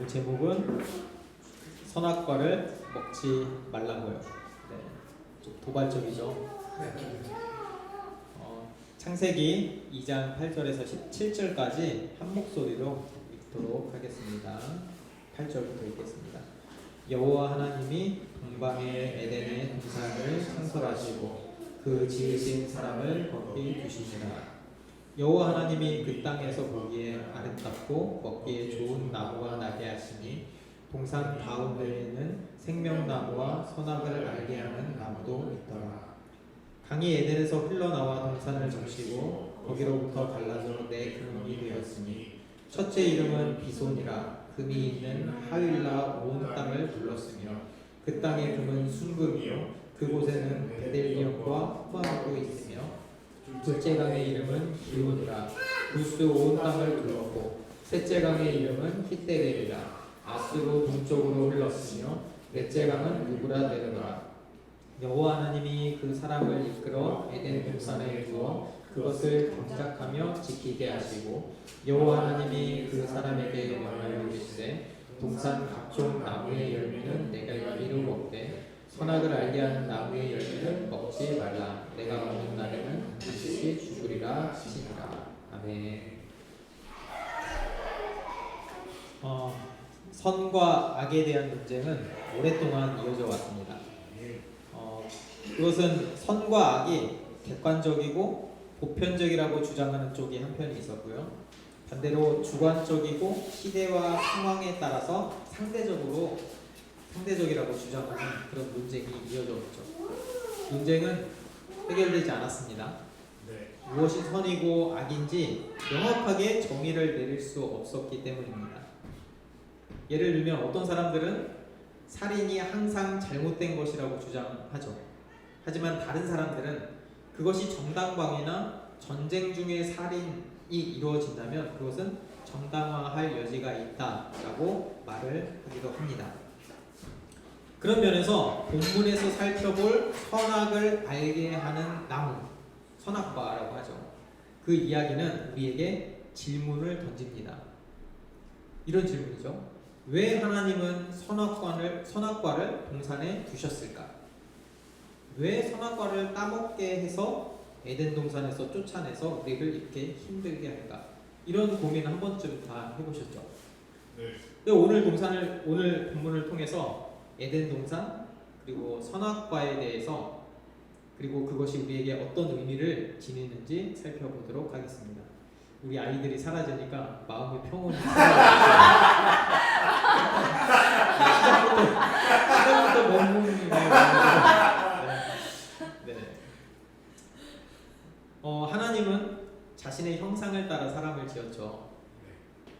오늘 제목은 선악과를 먹지 말라고요. 네, 좀 도발적이죠. 창세기 2장 8절에서 17절까지 한 목소리로 읽도록 하겠습니다. 8절부터 읽겠습니다. 여호와 하나님이 동방의 에덴의 동산을 창설하시고 그 지으신 사람을 거기 두시니라. 여호와 하나님이 그 땅에서 보기에 아름답고 먹기에 좋은 나무가 나게 하시니 동산 가운데에는 생명나무와 선악을 알게 하는 나무도 있더라. 강이 에덴에서 흘러나와 동산을 적시고 거기로부터 갈라져 네 그물이 되었으니 첫째 이름은 비손이라. 금이 있는 하윌라 온 땅을 불렀으며 그 땅의 금은 순금이요 그곳에는 베델리엄과 후마도 있으며 둘째 강의 이름은 기온이라. 구스 온 땅을 둘렀고 셋째 강의 이름은 히데겔이라. 아스로 동쪽으로 흘렀으며 넷째 강은 누브라 내려더라. 여호와 하나님이 그 사람을 이끌어 에덴 동산에 두어 그것을 경작하며 지키게 하시고 여호와 하나님이 그 사람에게 명하여 이르시되 동산 각종 나무의 열매는 내가 임의로 먹되 선악을 알게 하는 나무의 열매는 먹지 말라. 내가 먹는 날에는 반드시 죽으리라 하시니라. 아멘. 선과 악에 대한 논쟁은 오랫동안 이어져 왔습니다. 그것은 선과 악이 객관적이고 보편적이라고 주장하는 쪽이 한편이 있었고요. 반대로 주관적이고 시대와 상황에 따라서 상대적이라고 주장하는 그런 논쟁이 이어져 왔죠. 논쟁은 해결되지 않았습니다. 무엇이 선이고 악인지 명확하게 정의를 내릴 수 없었기 때문입니다. 예를 들면 어떤 사람들은 살인이 항상 잘못된 것이라고 주장하죠. 하지만 다른 사람들은 그것이 정당방위나 전쟁 중에 살인이 이루어진다면 그것은 정당화할 여지가 있다라고 말을 하기도 합니다. 그런 면에서 본문에서 살펴볼 선악을 알게 하는 나무, 선악과라고 하죠. 그 이야기는 우리에게 질문을 던집니다. 이런 질문이죠. 왜 하나님은 선악과를 동산에 두셨을까? 왜 선악과를 따먹게 해서 에덴 동산에서 쫓아내서 우리를 이렇게 힘들게 할까? 이런 고민 한 번쯤 다 해보셨죠? 네. 오늘 본문을 통해서 에덴 동산 그리고 선악과에 대해서 그리고 그것이 우리에게 어떤 의미를 지니는지 살펴보도록 하겠습니다. 우리 아이들이 사라지니까 마음의 평온이 시작부터 멍멍이네요. 하나님은 자신의 형상을 따라 사람을 지었죠.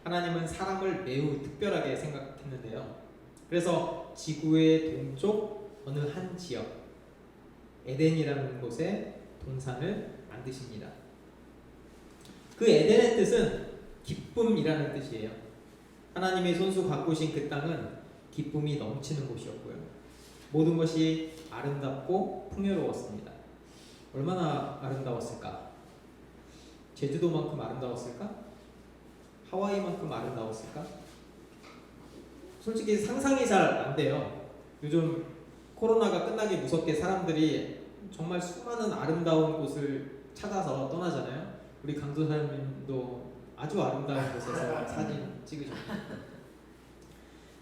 하나님은 사람을 매우 특별하게 생각했는데요. 그래서 지구의 동쪽 어느 한 지역, 에덴이라는 곳에 동산을 만드십니다. 그 에덴의 뜻은 기쁨이라는 뜻이에요. 하나님의 손수 가꾸신 그 땅은 기쁨이 넘치는 곳이었고요. 모든 것이 아름답고 풍요로웠습니다. 얼마나 아름다웠을까? 제주도만큼 아름다웠을까? 하와이만큼 아름다웠을까? 솔직히 상상이 잘 안 돼요. 요즘 코로나가 끝나기 무섭게 사람들이 정말 수많은 아름다운 곳을 찾아서 떠나잖아요. 우리 강도사님도 아주 아름다운 곳에서 사진 찍으셨죠.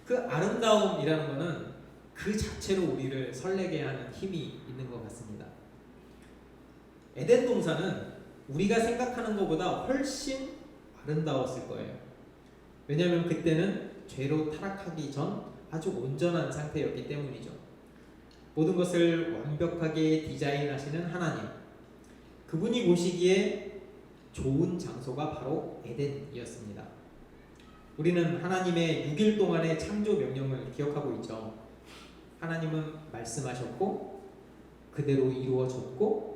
그 아름다움이라는 것은 그 자체로 우리를 설레게 하는 힘이 있는 것 같습니다. 에덴 동산은 우리가 생각하는 것보다 훨씬 아름다웠을 거예요. 왜냐하면 그때는 죄로 타락하기 전 아주 온전한 상태였기 때문이죠. 모든 것을 완벽하게 디자인하시는 하나님, 그분이 보시기에 좋은 장소가 바로 에덴이었습니다. 우리는 하나님의 6일 동안의 창조 명령을 기억하고 있죠. 하나님은 말씀하셨고 그대로 이루어졌고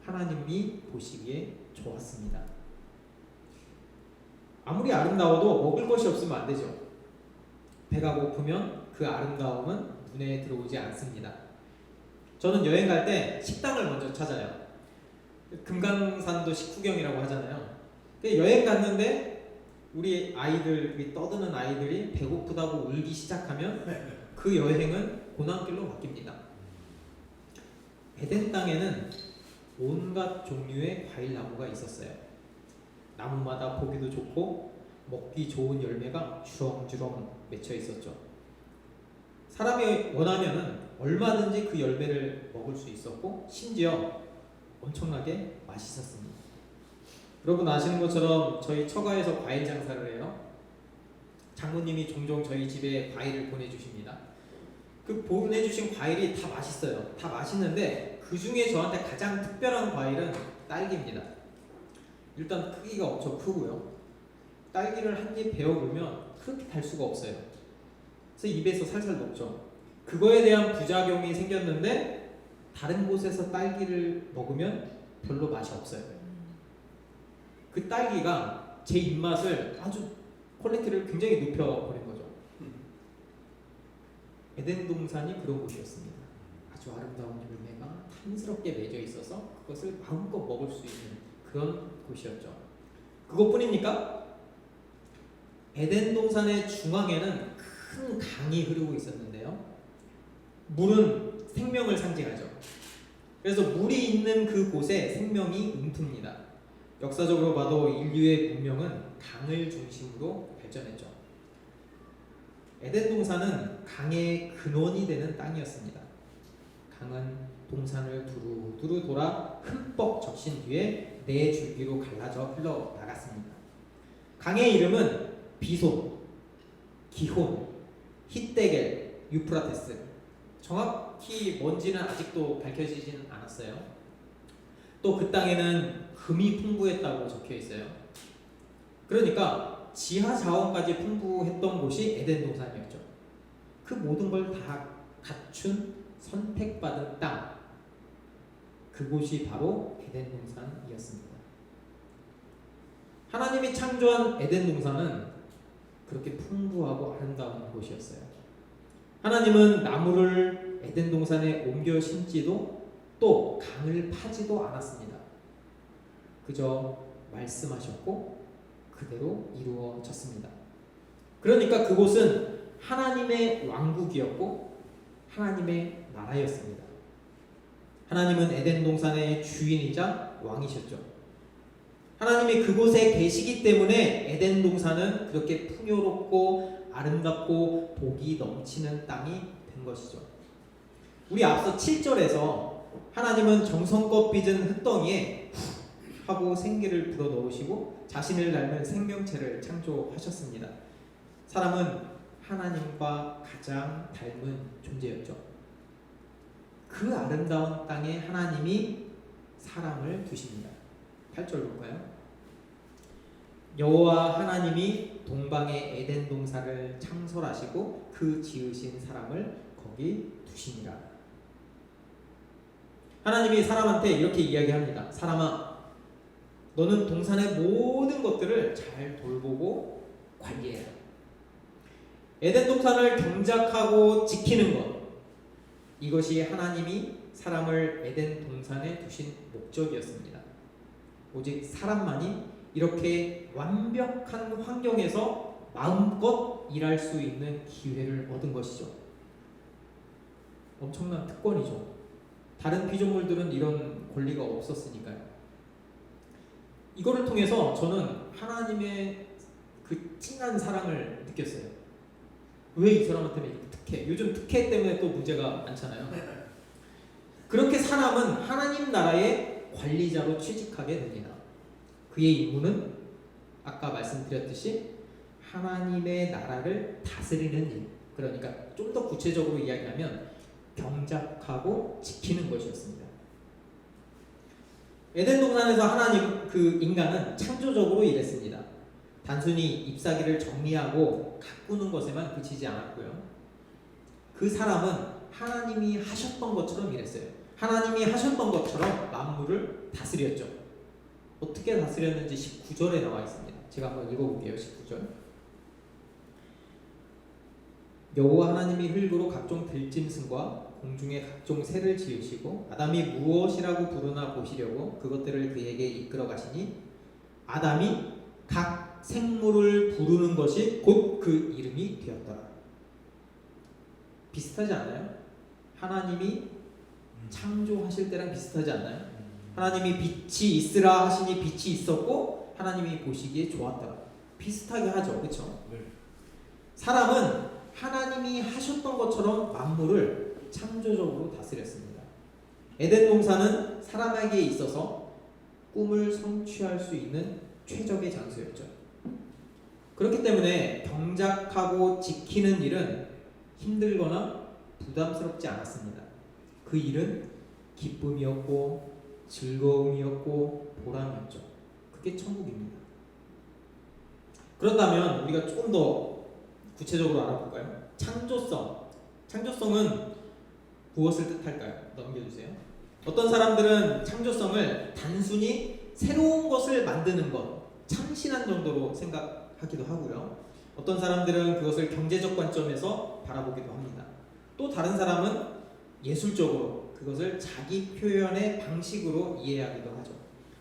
하나님이 보시기에 좋았습니다. 아무리 아름다워도 먹을 것이 없으면 안 되죠. 배가 고프면 그 아름다움은 눈에 들어오지 않습니다. 저는 여행 갈 때 식당을 먼저 찾아요. 금강산도 식후경이라고 하잖아요. 여행 갔는데 우리 아이들, 이 떠드는 아이들이 배고프다고 울기 시작하면 그 여행은 고난길로 바뀝니다. 에덴 땅에는 온갖 종류의 과일 나무가 있었어요. 나무마다 보기도 좋고 먹기 좋은 열매가 주렁주렁 맺혀 있었죠. 사람이 원하면은 얼마든지 그 열매를 먹을 수 있었고 심지어 엄청나게 맛있었습니다. 여러분 아시는 것처럼 저희 처가에서 과일 장사를 해요. 장모님이 종종 저희 집에 과일을 보내주십니다. 그 보내주신 과일이 다 맛있어요. 다 맛있는데 그 중에 저한테 가장 특별한 과일은 딸기입니다. 일단 크기가 엄청 크고요. 딸기를 한 입 베어 물면 그렇게 달 수가 없어요. 그래서 입에서 살살 녹죠. 그거에 대한 부작용이 생겼는데 다른 곳에서 딸기를 먹으면 별로 맛이 없어요. 그 딸기가 제 입맛을 아주 퀄리티를 굉장히 높여버린 거죠. 에덴 동산이 그런 곳이었습니다. 아주 아름다운 열매가 탐스럽게 맺어 있어서 그것을 마음껏 먹을 수 있는 그런 곳이었죠. 그것뿐입니까? 에덴 동산의 중앙에는 큰 강이 흐르고 있었는데요. 물은 생명을 상징하죠. 그래서 물이 있는 그곳에 생명이 움틉니다. 역사적으로 봐도 인류의 문명은 강을 중심으로 발전했죠. 에덴 동산은 강의 근원이 되는 땅이었습니다. 강은 동산을 두루두루 돌아 흠뻑 적신 뒤에 네 줄기로 갈라져 흘러나갔습니다. 강의 이름은 비손, 기혼, 히데겔, 유프라테스. 정확히 뭔지는 아직도 밝혀지지는 않았어요. 또 그 땅에는 금이 풍부했다고 적혀 있어요. 그러니까 지하 자원까지 풍부했던 곳이 에덴 동산이었죠. 그 모든 걸 다 갖춘 선택받은 땅, 그곳이 바로 에덴 동산이었습니다. 하나님이 창조한 에덴 동산은 그렇게 풍부하고 아름다운 곳이었어요. 하나님은 나무를 에덴 동산에 옮겨 심지도 또 강을 파지도 않았습니다. 그저 말씀하셨고 그대로 이루어졌습니다. 그러니까 그곳은 하나님의 왕국이었고 하나님의 나라였습니다. 하나님은 에덴 동산의 주인이자 왕이셨죠. 하나님이 그곳에 계시기 때문에 에덴 동산은 그렇게 풍요롭고 아름답고 복이 넘치는 땅이 된 것이죠. 우리 앞서 7절에서 하나님은 정성껏 빚은 흙덩이에 하고 생기를 불어넣으시고 자신을 닮은 생명체를 창조하셨습니다. 사람은 하나님과 가장 닮은 존재였죠. 그 아름다운 땅에 하나님이 사람을 두십니다. 8절 볼까요? 여호와 하나님이 동방의 에덴 동산을 창설하시고 그 지으신 사람을 거기 두시니라. 하나님이 사람한테 이렇게 이야기합니다. 사람아, 너는 동산의 모든 것들을 잘 돌보고 관리해라. 에덴 동산을 경작하고 지키는 것, 이것이 하나님이 사람을 에덴 동산에 두신 목적이었습니다. 오직 사람만이 이렇게 완벽한 환경에서 마음껏 일할 수 있는 기회를 얻은 것이죠. 엄청난 특권이죠. 다른 피조물들은 이런 권리가 없었으니까요. 이거를 통해서 저는 하나님의 그 진한 사랑을 느꼈어요. 왜 이 사람한테는 이렇게 특혜? 요즘 특혜 때문에 또 문제가 많잖아요. 그렇게 사람은 하나님 나라의 관리자로 취직하게 됩니다. 그의 임무는 아까 말씀드렸듯이 하나님의 나라를 다스리는 일, 그러니까 좀 더 구체적으로 이야기하면 경작하고 지키는 것이었습니다. 에덴 동산에서 하나님, 그 인간은 창조적으로 일했습니다. 단순히 잎사귀를 정리하고 가꾸는 것에만 그치지 않았고요. 그 사람은 하나님이 하셨던 것처럼 일했어요. 하나님이 하셨던 것처럼 만물을 다스렸죠. 어떻게 다스렸는지 19절에 나와 있습니다. 제가 한번 읽어볼게요. 19절. 여호와 하나님이 흙으로 각종 들짐승과 공중의 각종 새를 지으시고 아담이 무엇이라고 부르나 보시려고 그것들을 그에게 이끌어 가시니 아담이 각 각 생물을 부르는 것이 곧 그 이름이 되었더라. 비슷하지 않아요? 하나님이 창조하실 때랑 비슷하지 않나요? 하나님이 빛이 있으라 하시니 빛이 있었고 하나님이 보시기에 좋았더라. 비슷하게 하죠. 그렇죠? 네. 사람은 하나님이 하셨던 것처럼 만물을 창조적으로 다스렸습니다. 에덴 동산은 사람에게 있어서 꿈을 성취할 수 있는 최적의 장소였죠. 그렇기 때문에 경작하고 지키는 일은 힘들거나 부담스럽지 않았습니다. 그 일은 기쁨이었고 즐거움이었고 보람이었죠. 그게 천국입니다. 그렇다면 우리가 조금 더 구체적으로 알아볼까요? 창조성. 창조성은 무엇을 뜻할까요? 넘겨주세요. 어떤 사람들은 창조성을 단순히 새로운 것을 만드는 것, 참신한 정도로 생각하기도 하고요. 어떤 사람들은 그것을 경제적 관점에서 바라보기도 합니다. 또 다른 사람은 예술적으로 그것을 자기 표현의 방식으로 이해하기도 하죠.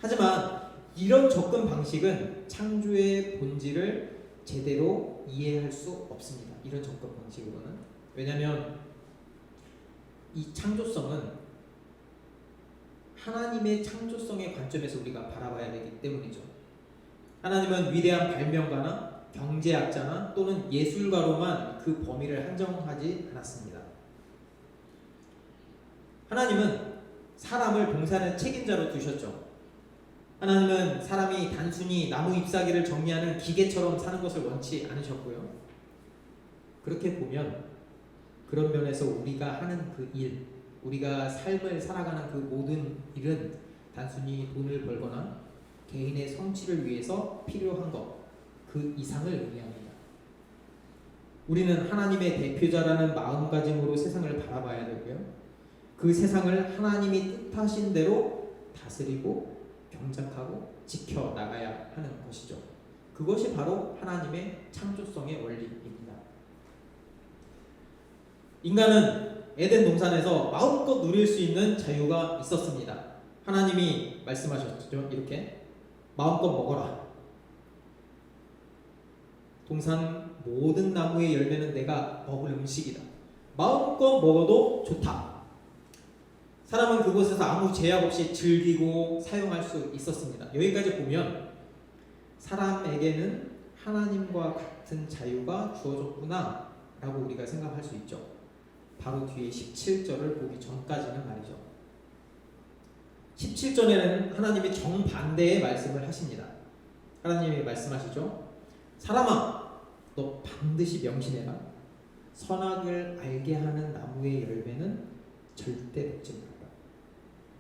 하지만 이런 접근 방식은 창조의 본질을 제대로 이해할 수 없습니다. 이런 접근 방식으로는. 왜냐하면 이 창조성은 하나님의 창조성의 관점에서 우리가 바라봐야 되기 때문이죠. 하나님은 위대한 발명가나 경제학자나 또는 예술가로만 그 범위를 한정하지 않았습니다. 하나님은 사람을 봉사하는 책임자로 두셨죠. 하나님은 사람이 단순히 나무 잎사귀를 정리하는 기계처럼 사는 것을 원치 않으셨고요. 그렇게 보면 그런 면에서 우리가 하는 그 일, 우리가 삶을 살아가는 그 모든 일은 단순히 돈을 벌거나 개인의 성취를 위해서 필요한 것, 그 이상을 의미합니다. 우리는 하나님의 대표자라는 마음가짐으로 세상을 바라봐야 되고요. 그 세상을 하나님이 뜻하신 대로 다스리고 경작하고 지켜나가야 하는 것이죠. 그것이 바로 하나님의 창조성의 원리입니다. 인간은 에덴 동산에서 마음껏 누릴 수 있는 자유가 있었습니다. 하나님이 말씀하셨죠. 이렇게 마음껏 먹어라. 동산 모든 나무의 열매는 내가 먹을 음식이다. 마음껏 먹어도 좋다. 사람은 그곳에서 아무 제약 없이 즐기고 사용할 수 있었습니다. 여기까지 보면 사람에게는 하나님과 같은 자유가 주어졌구나 라고 우리가 생각할 수 있죠. 바로 뒤에 17절을 보기 전까지는 말이죠. 17절에는 하나님이 정반대의 말씀을 하십니다. 하나님이 말씀하시죠. 사람아, 너 반드시 명심해라. 선악을 알게 하는 나무의 열매는 절대 먹지 말아라.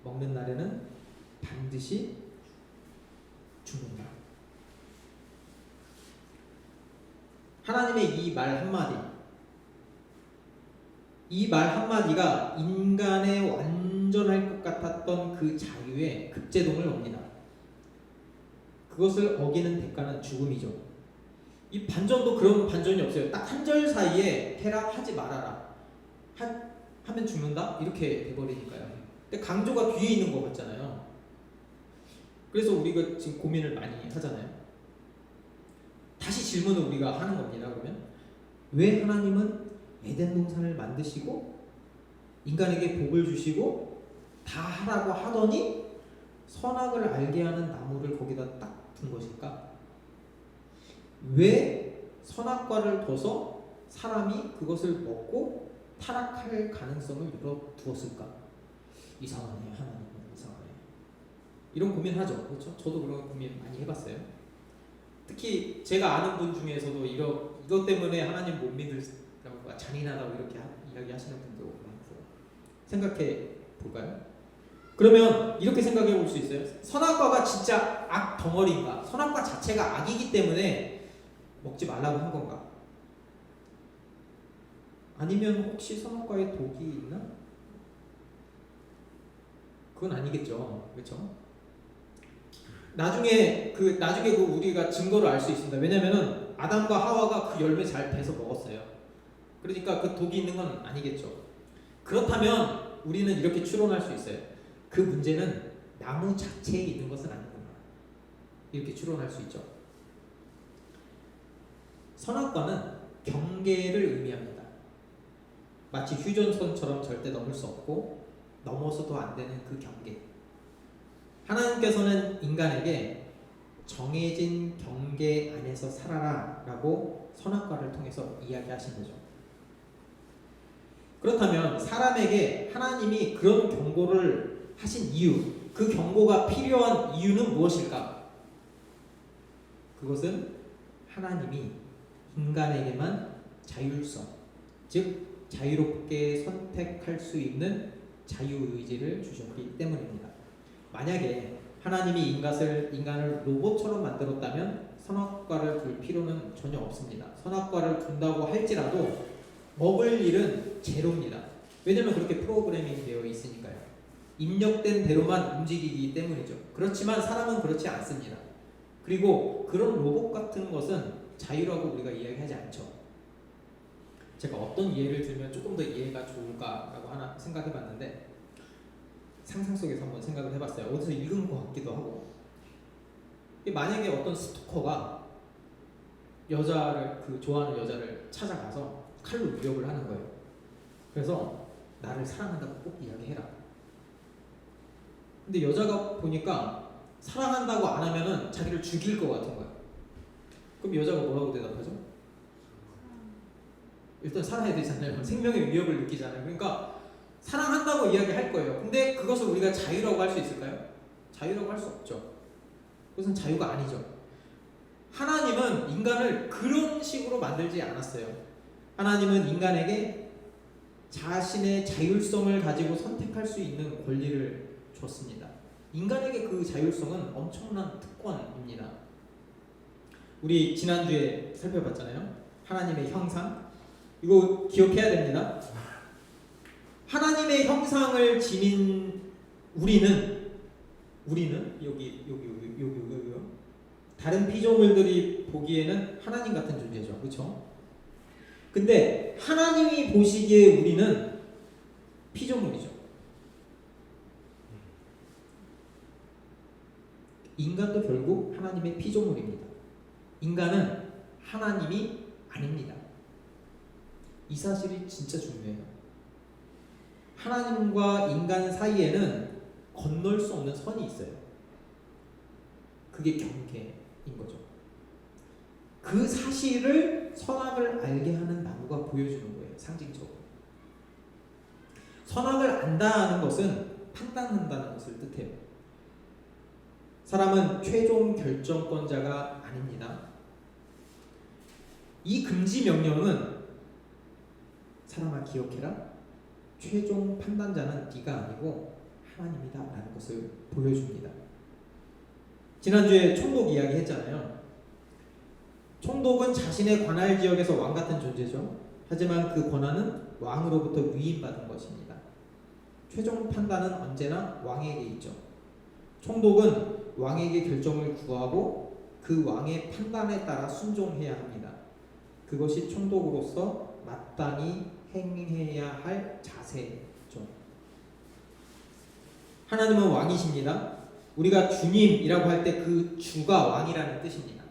먹는 날에는 반드시 죽는다. 하나님의 이 말 한마디, 이 말 한마디가 인간의 완전할 것 같았던 그 자유에 급제동을 옵니다. 그것을 어기는 대가는 죽음이죠. 이 반전도 그런 반전이 없어요. 딱 한 절 사이에 해라, 하지 말아라, 하면 죽는다? 이렇게 돼버리니까요. 근데 강조가 뒤에 있는 것 같잖아요. 그래서 우리가 지금 고민을 많이 하잖아요. 다시 질문을 우리가 하는 겁니다. 그러면 왜 하나님은 에덴 동산을 만드시고 인간에게 복을 주시고 다 하라고 하더니 선악을 알게 하는 나무를 거기다 딱 둔 것일까? 왜 선악과를 둬서 사람이 그것을 먹고 타락할 가능성을 열어두었을까? 이상하네요. 하나님은 이상하네요. 이런 고민하죠. 그렇죠? 저도 그런 고민 많이 해봤어요. 특히 제가 아는 분 중에서도 이것 때문에 하나님 못 믿으라고 잔인하다고 이렇게 이야기하시는 분도 많고, 생각해 볼까요? 그러면 이렇게 생각해 볼 수 있어요. 선악과가 진짜 악 덩어리인가? 선악과 자체가 악이기 때문에 먹지 말라고 한 건가? 아니면 혹시 선악과에 독이 있나? 그건 아니겠죠. 그렇죠? 나중에 우리가 증거를 알 수 있습니다. 왜냐면은 아담과 하와가 그 열매 잘 베서 먹었어요. 그러니까 그 독이 있는 건 아니겠죠. 그렇다면 우리는 이렇게 추론할 수 있어요. 그 문제는 나무 자체에 있는 것은 아니구나. 이렇게 추론할 수 있죠. 선악과는 경계를 의미합니다. 마치 휴전선처럼 절대 넘을 수 없고 넘어서도 안 되는 그 경계. 하나님께서는 인간에게 정해진 경계 안에서 살아라 라고 선악과를 통해서 이야기하신 거죠. 그렇다면 사람에게 하나님이 그런 경고를 하신 이유, 그 경고가 필요한 이유는 무엇일까? 그것은 하나님이 인간에게만 자율성, 즉 자유롭게 선택할 수 있는 자유의지를 주셨기 때문입니다. 만약에 하나님이 인간을 로봇처럼 만들었다면 선악과를 둘 필요는 전혀 없습니다. 선악과를 둔다고 할지라도 먹을 일은 제로입니다. 왜냐하면 그렇게 프로그래밍 되어 있으니까요. 입력된 대로만 움직이기 때문이죠. 그렇지만 사람은 그렇지 않습니다. 그리고 그런 로봇 같은 것은 자유라고 우리가 이야기하지 않죠. 제가 어떤 예를 들면 조금 더 이해가 좋을까라고 하나 생각해봤는데, 상상 속에서 한번 생각을 해봤어요. 어디서 읽은 것 같기도 하고, 만약에 어떤 스토커가 그 좋아하는 여자를 찾아가서 칼로 위협을 하는 거예요. 그래서 나를 사랑한다고 꼭 이야기해라. 근데 여자가 보니까 사랑한다고 안 하면은 자기를 죽일 것 같은 거예요. 그럼 여자가 뭐라고 대답하죠? 일단 살아야 되잖아요. 생명의 위협을 느끼잖아요. 그러니까 사랑한다고 이야기할 거예요. 근데 그것을 우리가 자유라고 할 수 있을까요? 자유라고 할 수 없죠. 그것은 자유가 아니죠. 하나님은 인간을 그런 식으로 만들지 않았어요. 하나님은 인간에게 자신의 자율성을 가지고 선택할 수 있는 권리를 줬습니다. 인간에게 그 자율성은 엄청난 특권입니다. 우리 지난주에 살펴봤잖아요. 하나님의 형상. 이거 기억해야 됩니다. 하나님의 형상을 지닌 우리는 여기 다른 피조물들이 보기에는 하나님 같은 존재죠. 그렇죠? 근데 하나님이 보시기에 우리는 피조물이죠. 인간도 결국 하나님의 피조물입니다. 인간은 하나님이 아닙니다. 이 사실이 진짜 중요해요. 하나님과 인간 사이에는 건널 수 없는 선이 있어요. 그게 경계인 거죠. 그 사실을 선악을 알게 하는 나무가 보여주는 거예요. 상징적으로. 선악을 안다는 것은 판단한다는 것을 뜻해요. 사람은 최종 결정권자가 아닙니다. 이 금지 명령은 사람아 기억해라. 최종 판단자는 네가 아니고 하나님이다 라는 것을 보여줍니다. 지난주에 총독 이야기 했잖아요. 총독은 자신의 관할 지역에서 왕 같은 존재죠. 하지만 그 권한은 왕으로부터 위임받은 것입니다. 최종 판단은 언제나 왕에게 있죠. 총독은 왕에게 결정을 구하고 그 왕의 판단에 따라 순종해야 합니다. 그것이 총독으로서 마땅히 행해야 할 자세죠. 하나님은 왕이십니다. 우리가 주님이라고 할 때 그 주가 왕이라는 뜻입니다.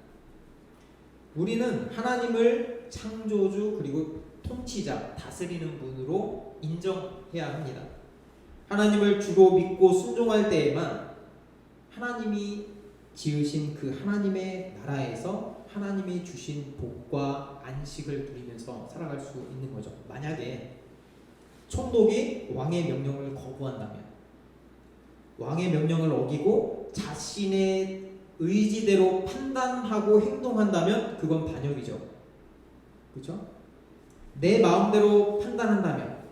우리는 하나님을 창조주 그리고 통치자, 다스리는 분으로 인정해야 합니다. 하나님을 주로 믿고 순종할 때에만 하나님이 지으신 그 하나님의 나라에서 하나님이 주신 복과 안식을 누리면서 살아갈 수 있는 거죠. 만약에 총독이 왕의 명령을 거부한다면, 왕의 명령을 어기고 자신의 의지대로 판단하고 행동한다면 그건 반역이죠. 그렇죠? 내 마음대로 판단한다면,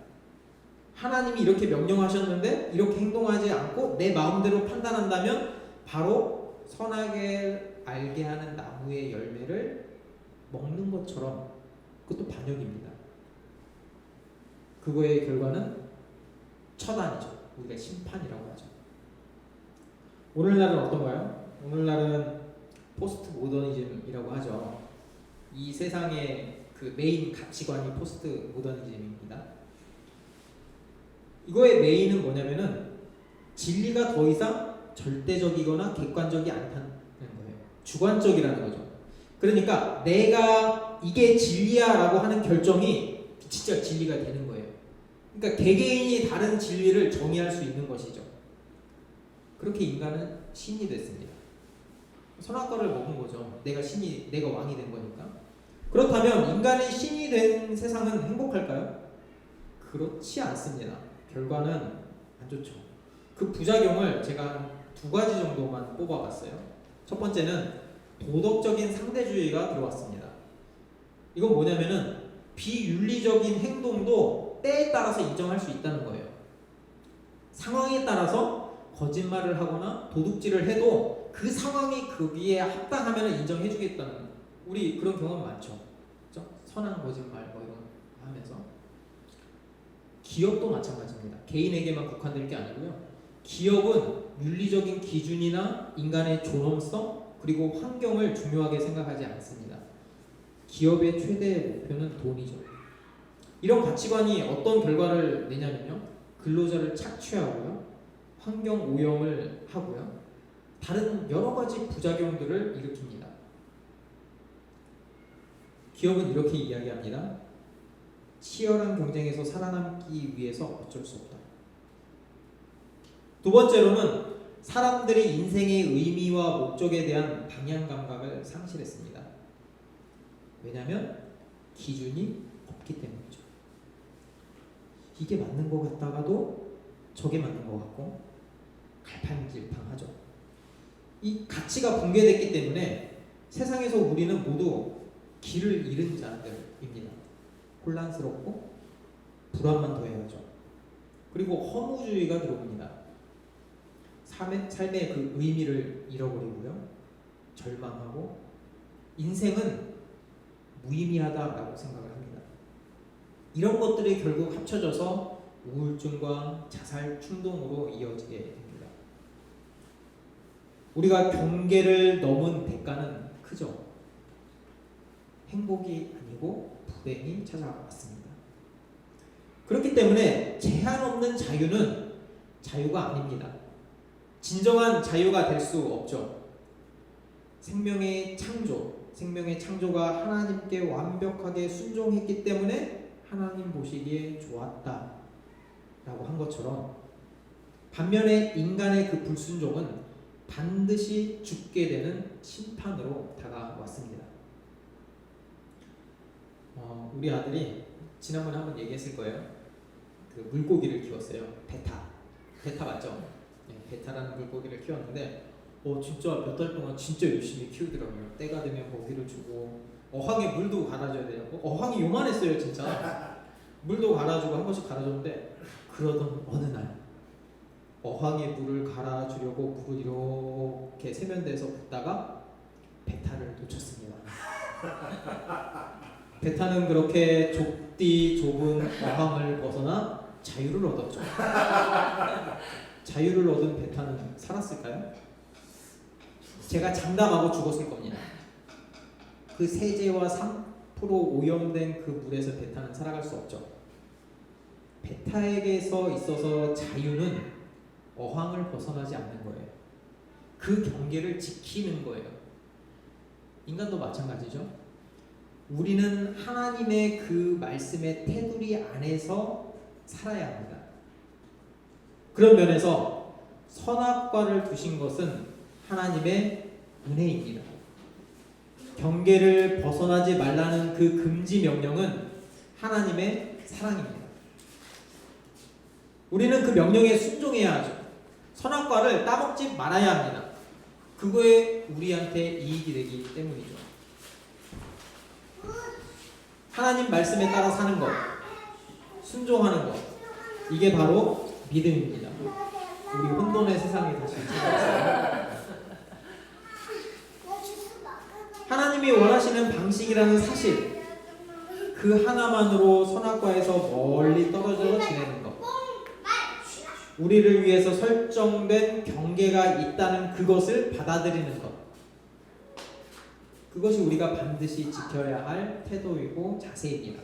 하나님이 이렇게 명령하셨는데 이렇게 행동하지 않고 내 마음대로 판단한다면 바로 선악을 알게 하는 나무의 열매를 먹는 것처럼 그것도 반역입니다. 그거의 결과는 처단이죠. 우리가 심판이라고 하죠. 오늘날은 어떤가요? 오늘날은 포스트 모더니즘이라고 하죠. 이 세상의 그 메인 가치관이 포스트 모더니즘입니다. 이거의 메인은 뭐냐면은 진리가 더 이상 절대적이거나 객관적이 않다는 거예요. 주관적이라는 거죠. 그러니까 내가 이게 진리야라고 하는 결정이 진짜 진리가 되는 거예요. 그러니까 개개인이 다른 진리를 정의할 수 있는 것이죠. 그렇게 인간은 신이 됐습니다. 선악과를 먹은 거죠. 내가 왕이 된 거니까. 그렇다면 인간이 신이 된 세상은 행복할까요? 그렇지 않습니다. 결과는 안 좋죠. 그 부작용을 제가 한 2가지 정도만 뽑아봤어요. 첫 번째는 도덕적인 상대주의가 들어왔습니다. 이건 뭐냐면은 비윤리적인 행동도 때에 따라서 인정할 수 있다는 거예요. 상황에 따라서 거짓말을 하거나 도둑질을 해도 그 상황이 거기에 합당하면 인정해주겠다는, 우리 그런 경험 많죠. 그렇죠? 선한 거짓말 뭐 이런 하면서. 기업도 마찬가지입니다. 개인에게만 국한될 게 아니고요. 기업은 윤리적인 기준이나 인간의 존엄성 그리고 환경을 중요하게 생각하지 않습니다. 기업의 최대 목표는 돈이죠. 이런 가치관이 어떤 결과를 내냐면요. 근로자를 착취하고요. 환경 오염을 하고요. 다른 여러 가지 부작용들을 일으킵니다. 기업은 이렇게 이야기합니다. 치열한 경쟁에서 살아남기 위해서 어쩔 수 없다. 두 번째로는 사람들이 인생의 의미와 목적에 대한 방향 감각을 상실했습니다. 왜냐하면 기준이 없기 때문이죠. 이게 맞는 것 같다가도 저게 맞는 것 같고 갈팡질팡하죠. 이 가치가 붕괴됐기 때문에 세상에서 우리는 모두 길을 잃은 자들입니다. 혼란스럽고 불안만 더해야죠. 그리고 허무주의가 들어옵니다. 삶의 그 의미를 잃어버리고요. 절망하고 인생은 무의미하다라고 생각을 합니다. 이런 것들이 결국 합쳐져서 우울증과 자살 충동으로 이어지게 됩니다. 우리가 경계를 넘은 대가는 크죠. 행복이 아니고 불행이 찾아왔습니다. 그렇기 때문에 제한 없는 자유는 자유가 아닙니다. 진정한 자유가 될 수 없죠. 생명의 창조가 하나님께 완벽하게 순종했기 때문에 하나님 보시기에 좋았다 라고 한 것처럼, 반면에 인간의 그 불순종은 반드시 죽게 되는 심판으로 다가왔습니다. 우리 아들이 지난번에 한번 얘기했을 거예요. 그 물고기를 키웠어요. 베타 맞죠? 네, 베타라는 물고기를 키웠는데 진짜 몇 달 동안 진짜 열심히 키우더라고요. 때가 되면 먹이를 주고 어항에 물도 갈아줘야 돼요. 어항이 요만했어요 진짜. 물도 갈아주고 한 번씩 갈아줬는데, 그러던 어느 날 어항에 물을 갈아주려고 물을 이렇게 세면대에서 붓다가 베타를 놓쳤습니다. 베타는 그렇게 좁은 어항을 벗어나 자유를 얻었죠. 자유를 얻은 베타는 살았을까요? 제가 장담하고 죽었을 겁니다. 그 세제와 3% 오염된 그 물에서 베타는 살아갈 수 없죠. 베타에게서 있어서 자유는 어항을 벗어나지 않는 거예요. 그 경계를 지키는 거예요. 인간도 마찬가지죠. 우리는 하나님의 그 말씀의 테두리 안에서 살아야 합니다. 그런 면에서 선악과를 두신 것은 하나님의 은혜입니다. 경계를 벗어나지 말라는 그 금지 명령은 하나님의 사랑입니다. 우리는 그 명령에 순종해야 하죠. 선악과를 따먹지 말아야 합니다. 그거에 우리한테 이익이 되기 때문이죠. 하나님 말씀에 따라 사는 것, 순종하는 것, 이게 바로 믿음입니다. 우리 혼돈의 세상에 다시 찾아왔어요. 하나님이 원하시는 방식이라는 사실, 그 하나만으로 선악과에서 멀리 떨어져 지내는 것, 우리를 위해서 설정된 경계가 있다는 그것을 받아들이는 것, 그것이 우리가 반드시 지켜야 할 태도이고 자세입니다.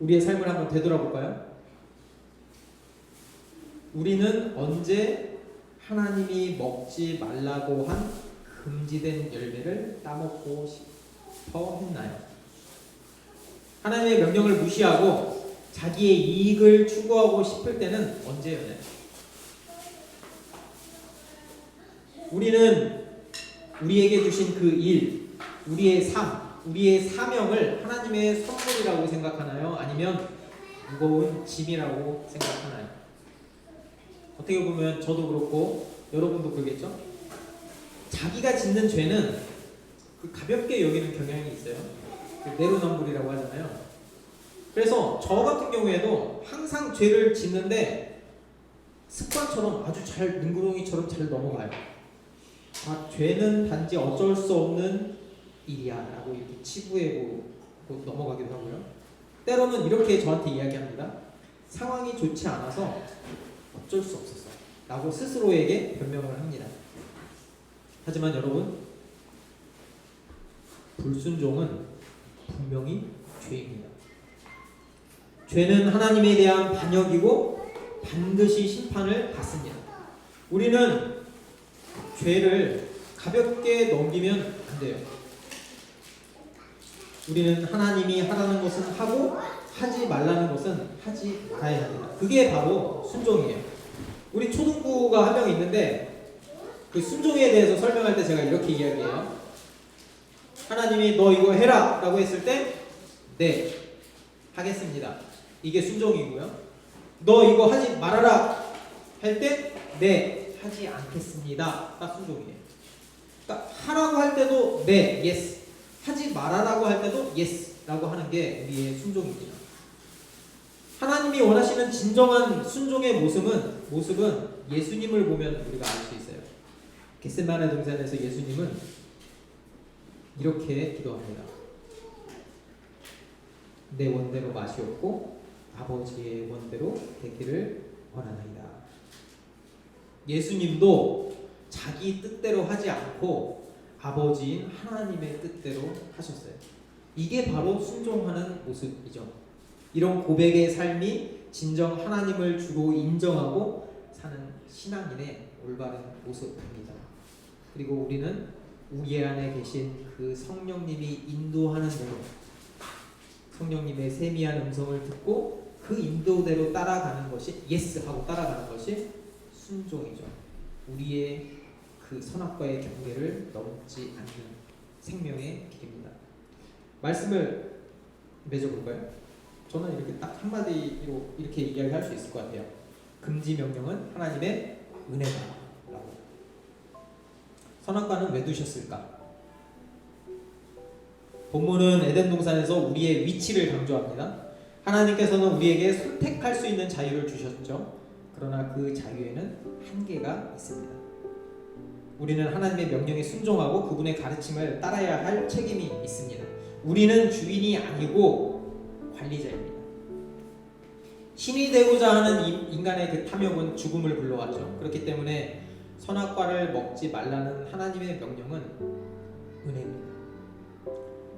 우리의 삶을 한번 되돌아볼까요? 우리는 언제 하나님이 먹지 말라고 한 금지된 열매를 따먹고 더 했나요? 하나님의 명령을 무시하고 자기의 이익을 추구하고 싶을 때는 언제였나요? 우리는 우리에게 주신 그 일, 우리의 삶, 우리의 사명을 하나님의 선물이라고 생각하나요? 아니면 무거운 짐이라고 생각하나요? 어떻게 보면 저도 그렇고 여러분도 그러겠죠? 자기가 짓는 죄는 그 가볍게 여기는 경향이 있어요. 그 내로남불이라고 하잖아요. 그래서 저 같은 경우에도 항상 죄를 짓는데 습관처럼 아주 잘 능구렁이처럼 잘 넘어가요. 아, 죄는 단지 어쩔 수 없는 일이야 라고 이렇게 치부하고 넘어가기도 하고요. 때로는 이렇게 저한테 이야기합니다. 상황이 좋지 않아서 어쩔 수 없었어 라고 스스로에게 변명을 합니다. 하지만 여러분, 불순종은 분명히 죄입니다. 죄는 하나님에 대한 반역이고 반드시 심판을 받습니다. 우리는 죄를 가볍게 넘기면 안 돼요. 우리는 하나님이 하라는 것은 하고 하지 말라는 것은 하지 말아야 합니다. 그게 바로 순종이에요. 우리 초등부가 한 명 있는데 그 순종에 대해서 설명할 때 제가 이렇게 이야기해요. 하나님이 너 이거 해라 라고 했을 때 네, 하겠습니다. 이게 순종이고요. 너 이거 하지 말아라 할 때 네, 하지 않겠습니다. 딱 순종이에요. 그러니까 하라고 할 때도 네, 예스. 하지 말아라고 할 때도 예스 라고 하는 게 우리의 순종입니다. 하나님이 원하시는 진정한 순종의 모습은 예수님을 보면 우리가 알 수 있어요. 겟세마네 동산에서 예수님은 이렇게 기도합니다. 내 원대로 마시옵고 아버지의 원대로 되기를 원하나이다. 예수님도 자기 뜻대로 하지 않고 아버지인 하나님의 뜻대로 하셨어요. 이게 바로 순종하는 모습이죠. 이런 고백의 삶이 진정 하나님을 주로 인정하고 사는 신앙인의 올바른 모습입니다. 그리고 우리는 우리 안에 계신 그 성령님이 인도하는 대로 성령님의 세미한 음성을 듣고 그 인도대로 따라가는 것이 예스 하고 따라가는 것이 순종이죠. 우리의 그 선악과의 경계를 넘지 않는 생명의 길입니다. 말씀을 맺어볼까요? 저는 이렇게 딱 한마디로 이렇게 이야기할 수 있을 것 같아요. 금지 명령은 하나님의 은혜다 라고. 선악과는 왜 두셨을까? 본문은 에덴 동산에서 우리의 위치를 강조합니다. 하나님께서는 우리에게 선택할 수 있는 자유를 주셨죠. 그러나 그 자유에는 한계가 있습니다. 우리는 하나님의 명령에 순종하고 그분의 가르침을 따라야 할 책임이 있습니다. 우리는 주인이 아니고 관리자입니다. 신이 되고자 하는 인간의 그 탐욕은 죽음을 불러왔죠. 그렇기 때문에 선악과를 먹지 말라는 하나님의 명령은 은혜입니다.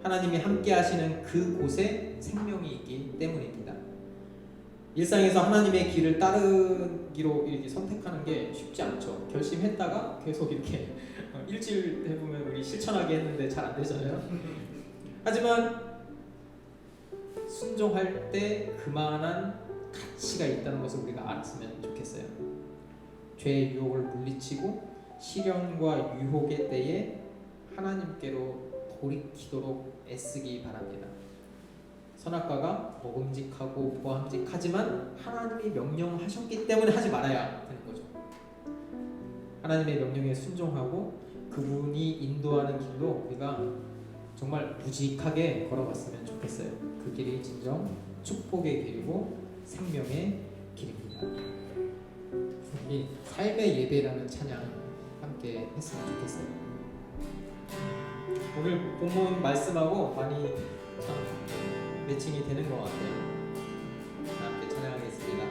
하나님이 함께 하시는 그곳에 생명이 있기 때문입니다. 일상에서 하나님의 길을 따르기로 이렇게 선택하는 게 쉽지 않죠. 결심했다가 계속 이렇게 일주일 해보면 우리 실천하게 했는데 잘 안 되잖아요. 하지만 순종할 때 그만한 가치가 있다는 것을 우리가 알았으면 좋겠어요. 죄의 유혹을 물리치고 시련과 유혹의 때에 하나님께로 돌이키도록 애쓰기 바랍니다. 선악과가 먹음직하고 보암직하지만 하나님이 명령하셨기 때문에 하지 말아야 되는 거죠. 하나님의 명령에 순종하고 그분이 인도하는 길로 우리가 정말 무직하게 걸어갔으면 좋겠어요. 그 길이 진정 축복의 길이고 생명의 길입니다. 우리 삶의 예배라는 찬양 함께 했으면 좋겠어요. 오늘 본문 말씀하고 많이 참 매칭이 되는 것 같아요. 함께 찬양하겠습니다.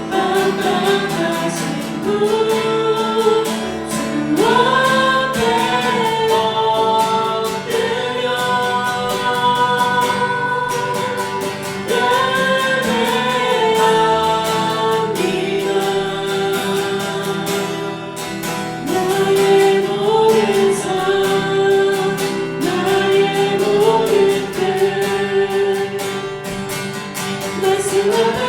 반박하신 분 주 앞에 엎드려 예배합니다. 나의 모든 삶 나의 모든 뜻 말씀 앞에